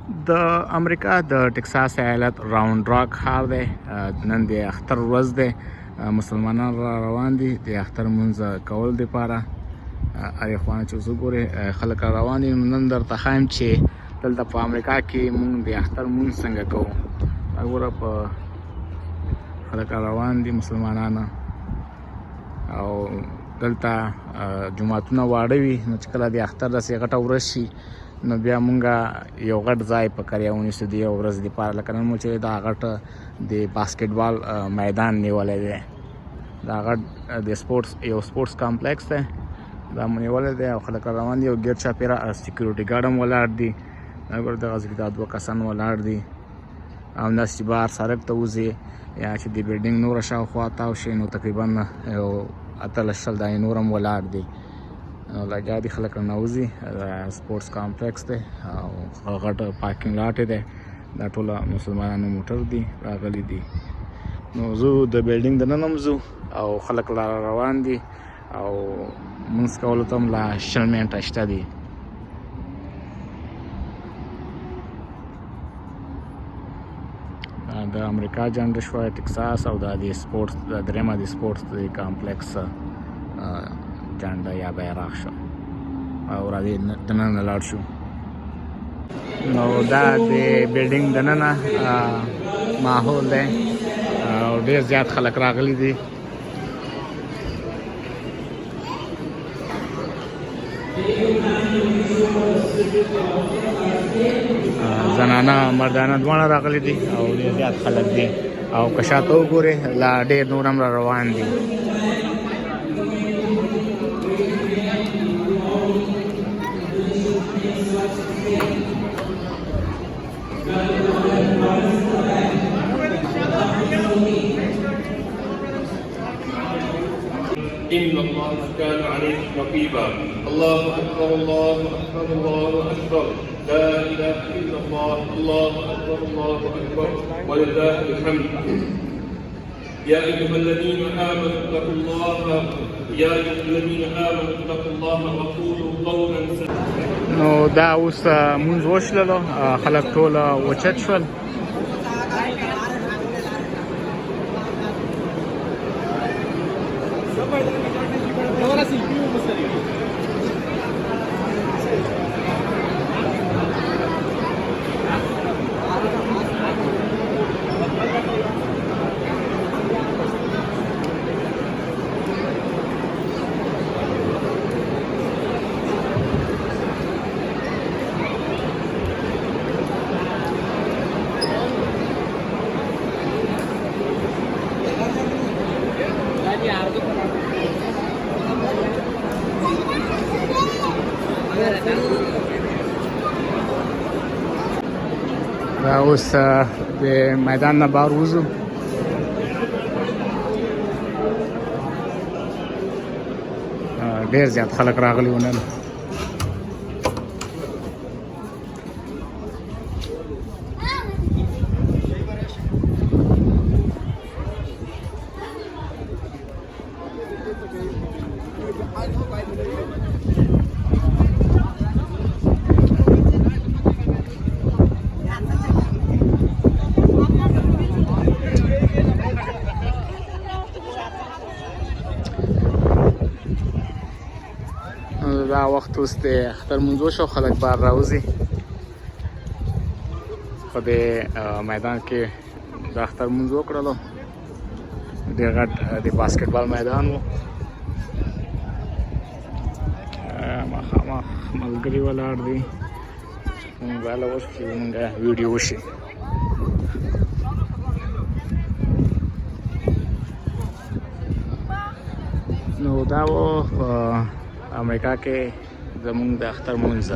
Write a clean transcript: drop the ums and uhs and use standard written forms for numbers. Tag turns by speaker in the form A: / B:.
A: د امریکا د ټکساس ایالت راوند راک ښار دی. نن د اختر ورځ دی. مسلمانان را روان دي د اختر مونځ کول دپاره. هرې خوا چې اوس وګورئ خلک را روان دي. نن درته ښایم چې دلته په امریکا کې مونږ د اختر مونځ څنګه کوو. وګوره په خلک را روان دي مسلمانان، او دلته جوماتونه واړه وي. نو چې کله د اختر داسې غټه ورځ شي نو بیا مونږ یو غټ ځای په کریا ونیسو د یو ورځ دپاره. لکه نن مو چې دا غټ د باسکټبال میدان نیولی دی. دا غټ د یو سپورټس کامپلیکس دی، دا مو نیولی دی او خلک روان دي. او ګیر چاپېره سیکورټي ګارډ هم ولاړ دي. ګوره دغسې کې دا 2 کسان ولاړ دي. همداسې چې بهر سړک ته وځې یا چې د بلډینګ نوره شاوخوا تاو شي نو تقریبا یو 18 دانې نور هم ولاړ دي. نو لګیا دي خلک رانوځي. سپورټس کامپلیکس دی او غټ پارکینګ لاټ دی. دا ټوله مسلمانانو موټر دي راغلي دي. نو زه د بلډینګ دننه هم ځو او خلک لا روان دي او مونځ کولو ته هم لا 20 منټه شته دي. د امریکا جنډه شوه ټکساس، او دا د سپورټس د درېیمه د سپورټس د کامپلیکس جنډه یا بیرغ شو او راځئ دننه لاړ شو. نو دا د بلډینګ دننه ماحول دی او ډېر زیات خلک راغلي دي. زنانه مردانه دواړه راغلي دي او ډېر زیات خلک دي. او که شاته وګورې لا ډېر نور هم را روان دي.
B: إن الله كان عليكم رقيبا. الله أكبر الله أكبر الله أكبر، لا إله إلا الله، الله أكبر الله أكبر ولله الحمد. يا أيها الذين آمنوا اتقوا الله وقولوا قولا سديدا.
A: نو دا اوس مونځ وشللو، خلک ټول اوچت شول. دا اوس د میدان نه بهر وځو. ډېر زیات خلک راغلي وو نن. دا وخت اوس د اختر مونځ وشو، خلک بهر راوځي. په دې میدان کې د اختر مونځ وکړلو. ډېر غټ د باسکټبال میدان و. مخامخ ملګري ولاړ دي. موبایل وشو چې زمونږ ویډیو وشي. نو دا و امریکا کې زمونږ د اختر مونځ.